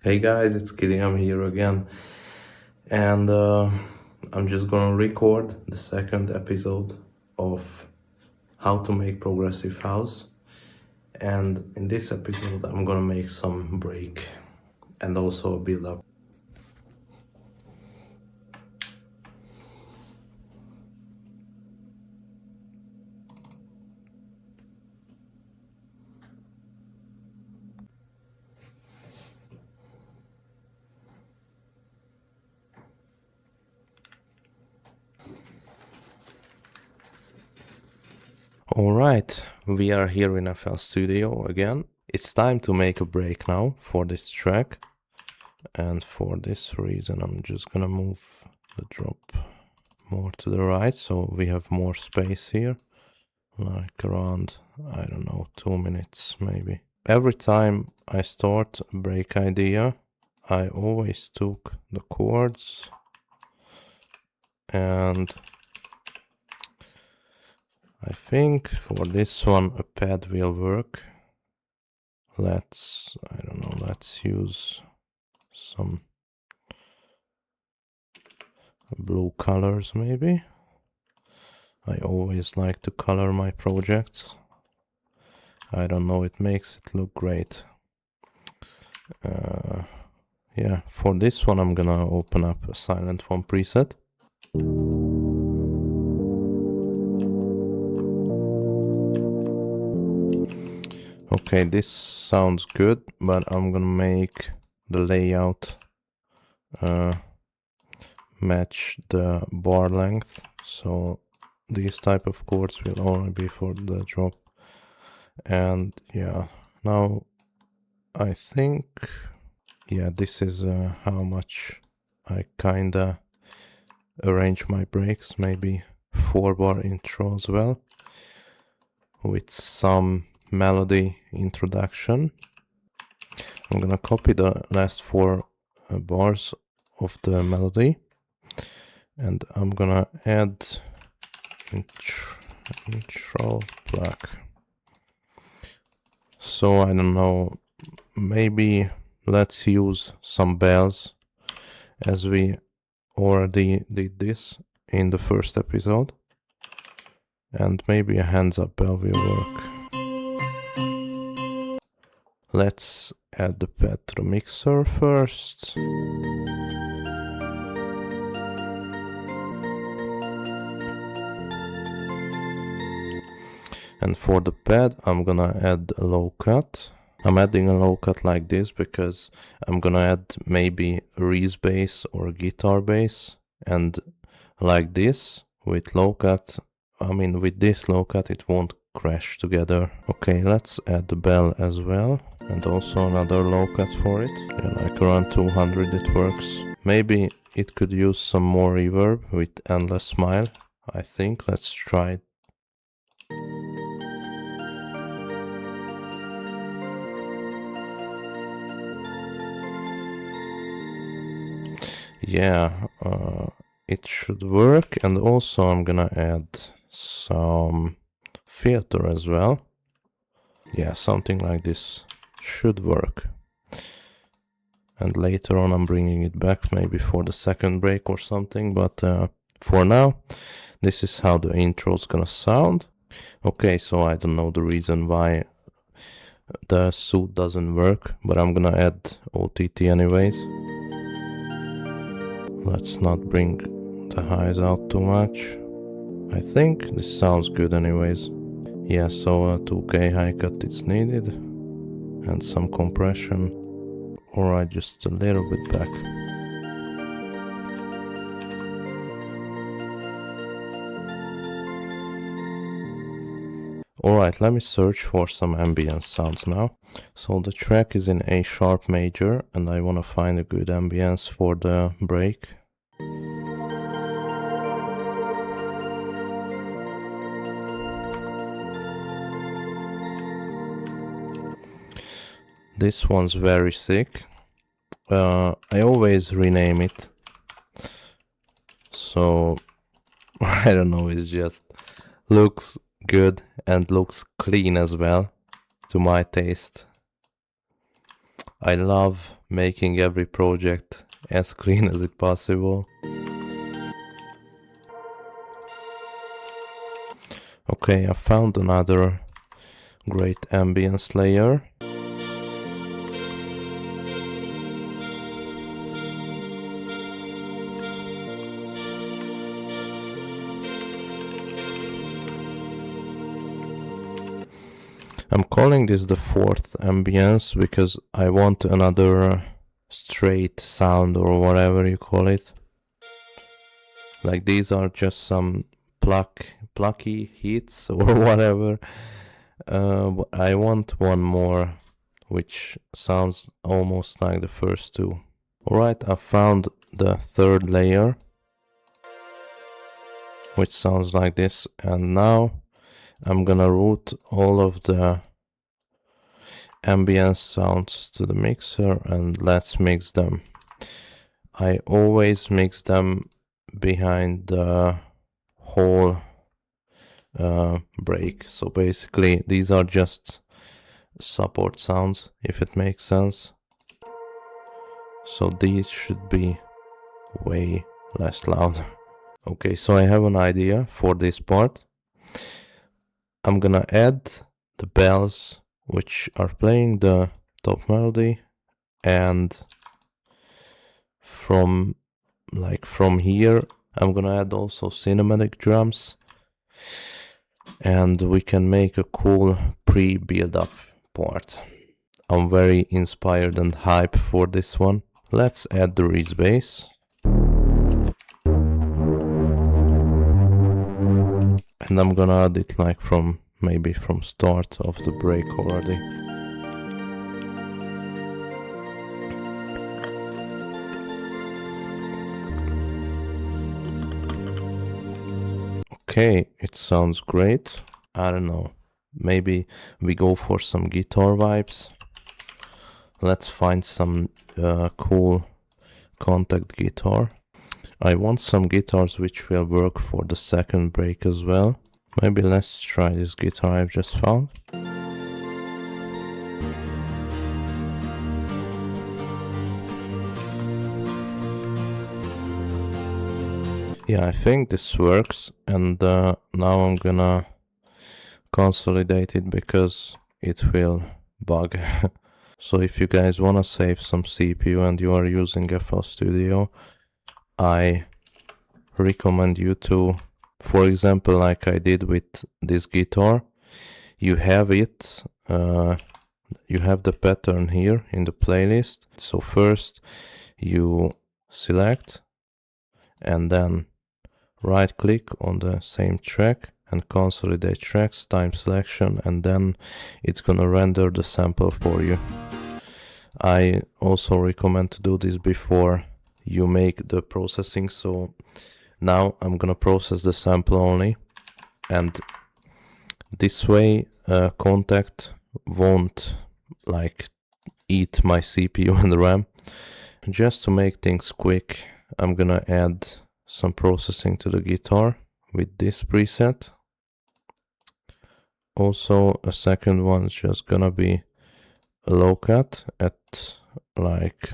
Hey guys, it's Kitty, I'm here again, and I'm just gonna record the second episode of how to make progressive house. And in this episode, I'm gonna make some break and also a build up. Alright, we are here in FL Studio again. It's time to make a break now for this track. And for this reason, I'm just gonna move the drop more to the right, so we have more space here. Like around, I don't know, 2 minutes maybe. Every time I start a break idea, I always took the chords and I think for this one a pad will work. Let's use some blue colors maybe. I always like to color my projects. I don't know, it makes it look great. Yeah, for this one I'm gonna open up a silent one preset. Okay, this sounds good, but I'm gonna make the layout match the bar length, so these type of chords will only be for the drop. And yeah, now I think, yeah, this is how much I kinda arrange my breaks, maybe 4-bar intro as well, with some melody introduction. I'm gonna copy the last 4 bars of the melody, and I'm gonna add intro track. So I don't know, maybe let's use some bells, as we already did this in the first episode, and maybe a hands up bell will work. Let's add the pad to the mixer first. And for the pad, I'm gonna add a low cut. I'm adding a low cut like this because I'm gonna add maybe a Reese bass or a guitar bass, and like this with low cut, I mean with this low cut it won't crash together. Okay, let's add the bell as well, and also another low cut for it. Yeah, like around 200 it works. Maybe it could use some more reverb with Endless Smile, I think. Let's try it. Yeah, it should work, and also I'm gonna add some filter as well. Yeah, something like this should work. And later on I'm bringing it back, maybe for the second break or something, but for now this is how the intro is gonna sound. Okay, so I don't know the reason why the suit doesn't work, but I'm gonna add OTT anyways. Let's not bring the highs out too much. I think this sounds good anyways. Yeah, so a 2K high cut is needed, and some compression. Alright, just a little bit back. Alright, let me search for some ambient sounds now. So the track is in A sharp major, and I wanna find a good ambience for the break. This one's very sick. I always rename it. So, I don't know, it just looks good and looks clean as well, to my taste. I love making every project as clean as it possible. Okay, I found another great ambience layer. I'm calling this the fourth ambience because I want another straight sound or whatever you call it. Like these are just some plucky hits or whatever. But I want one more which sounds almost like the first two. Alright, I found the third layer which sounds like this, and now I'm gonna route all of the ambience sounds to the mixer and let's mix them. I always mix them behind the whole break, so basically these are just support sounds, if it makes sense. So these should be way less loud. Okay, so I have an idea for this part. I'm gonna add the bells which are playing the top melody, and from here I'm gonna add also cinematic drums, and we can make a cool pre-build-up part. I'm very inspired and hyped for this one. Let's add the Reese bass. And I'm gonna add it like maybe from start of the break already. Okay, it sounds great. I don't know, maybe we go for some guitar vibes. Let's find some cool contact guitar. I want some guitars which will work for the second break as well. Maybe let's try this guitar I've just found. Yeah, I think this works, and now I'm gonna consolidate it because it will bug. So if you guys wanna save some CPU and you are using FL Studio, I recommend you to, for example, like I did with this guitar, you have it, you have the pattern here in the playlist. So first you select and then right click on the same track and consolidate tracks, time selection, and then it's gonna render the sample for you. I also recommend to do this before you make the processing. So now I'm gonna process the sample only, and this way Contact won't like eat my CPU and RAM. Just to make things quick, I'm gonna add some processing to the guitar with this preset. Also a second one is just gonna be a low cut at like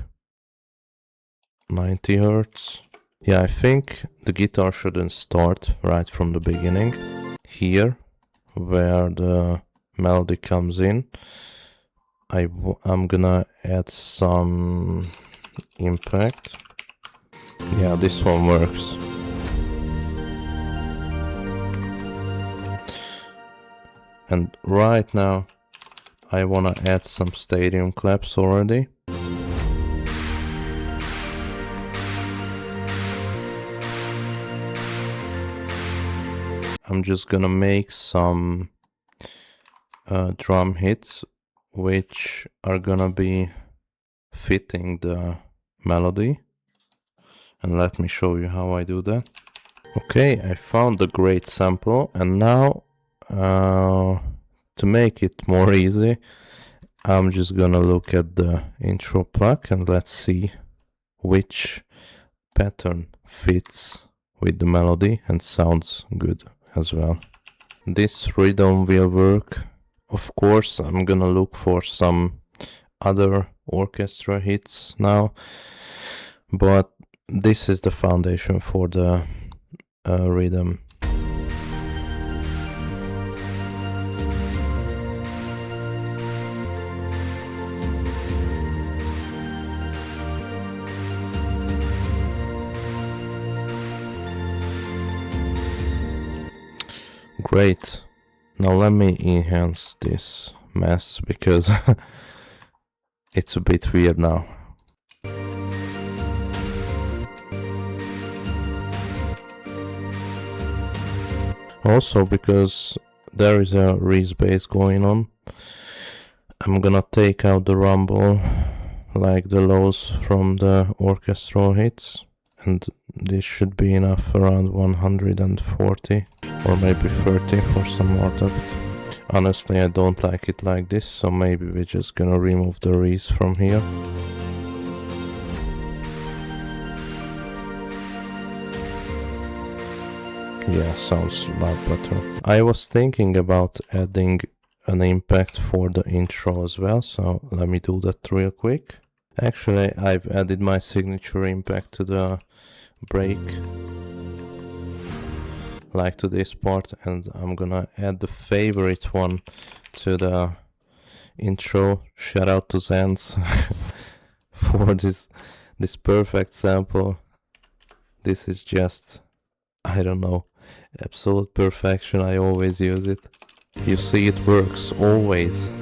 90 Hertz. Yeah, I think the guitar shouldn't start right from the beginning. Here, where the melody comes in, I'm gonna add some impact. Yeah, this one works. And right now, I wanna add some stadium claps already. I'm just gonna make some drum hits which are gonna be fitting the melody, and let me show you how I do that. Okay, I found a great sample, and now to make it more easy, I'm just gonna look at the intro plug and let's see which pattern fits with the melody and sounds good as well. This rhythm will work. Of course, I'm gonna look for some other orchestra hits now, but this is the foundation for the rhythm. Great. Now let me enhance this mess because it's a bit weird now. Also, because there is a Reese bass going on, I'm gonna take out the rumble, like the lows from the orchestral hits, and this should be enough, around 140 or maybe 30 for some more depth. Honestly, I don't like it like this, so maybe we're just gonna remove the Reese from here. Yeah, sounds a lot better. I was thinking about adding an impact for the intro as well, so let me do that real quick. Actually, I've added my signature impact to the break, like to this part, and I'm gonna add the favorite one to the intro. Shout out to Zans for this perfect sample. This is just, I don't know, absolute perfection. I always use it. You see, it works always.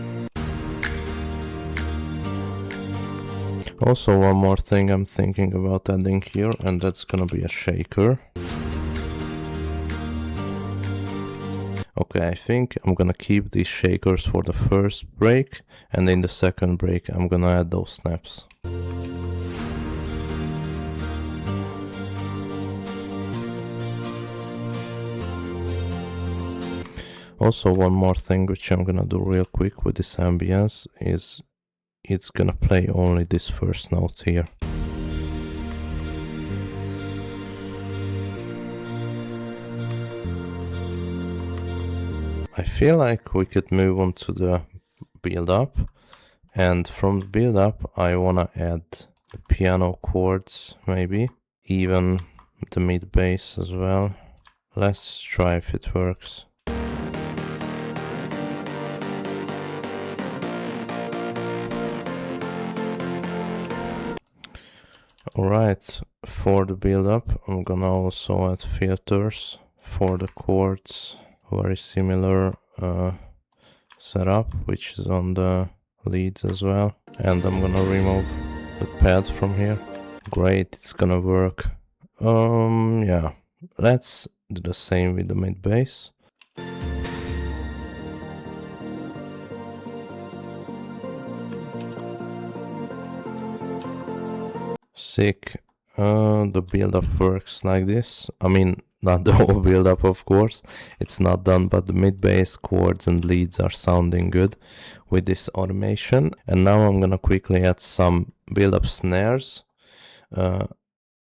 Also, one more thing I'm thinking about adding here, and that's gonna be a shaker. Okay, I think I'm gonna keep these shakers for the first break, and in the second break I'm gonna add those snaps. Also, one more thing which I'm gonna do real quick with this ambience is it's gonna play only this first note here. I feel like we could move on to the build up, and from the build up I wanna add the piano chords, maybe even the mid bass as well. Let's try if it works. Alright, for the build up I'm gonna also add filters for the chords. Very similar setup, which is on the leads as well, and I'm gonna remove the pad from here. Great, it's gonna work. Yeah, let's do the same with the mid bass. Sick. The build up works like this. I mean, not the whole build up, of course, it's not done, but the mid bass, chords and leads are sounding good with this automation. And now I'm gonna quickly add some build up snares,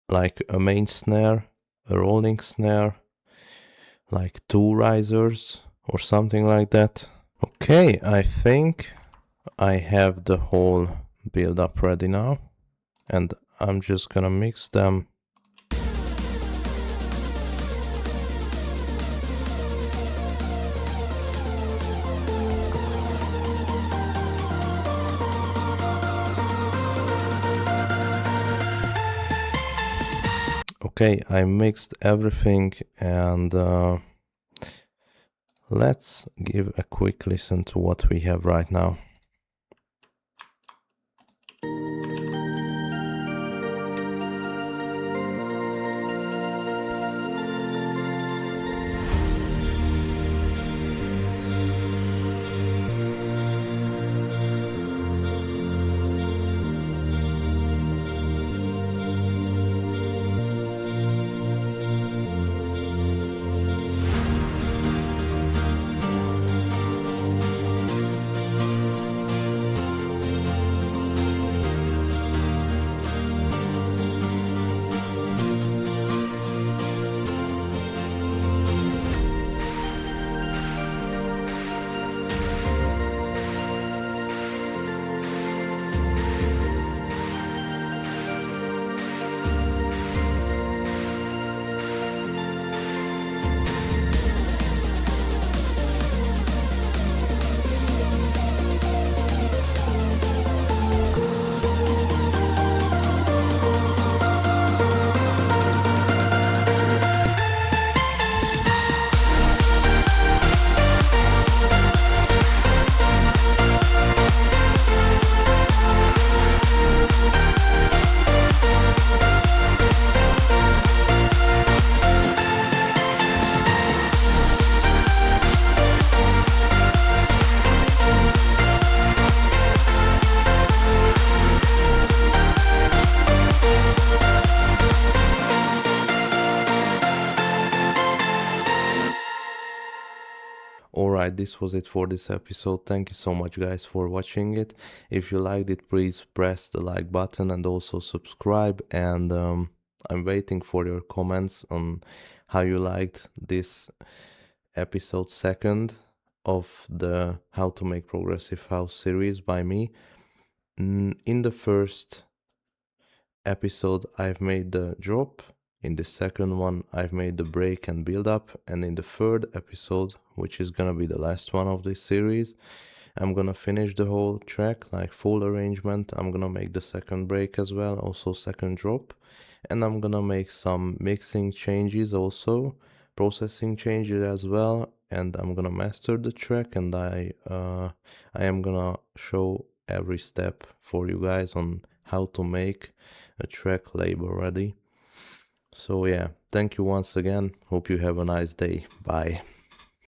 like a main snare, a rolling snare, like 2 risers or something like that. Okay, I think I have the whole build up ready now, and I'm just gonna mix them. Okay, I mixed everything, and let's give a quick listen to what we have right now. Alright, this was it for this episode. Thank you so much, guys, for watching it. If you liked it, please press the like button and also subscribe. And I'm waiting for your comments on how you liked this episode second of the How to Make Progressive House series by me. In the first episode, I've made the drop. In the second one, I've made the break and build up. And in the third episode, which is gonna be the last one of this series, I'm gonna finish the whole track, like full arrangement. I'm gonna make the second break as well, also second drop. And I'm gonna make some mixing changes also, processing changes as well. And I'm gonna master the track, and I am gonna show every step for you guys on how to make a track label ready. So yeah, thank you once again. Hope you have a nice day. Bye.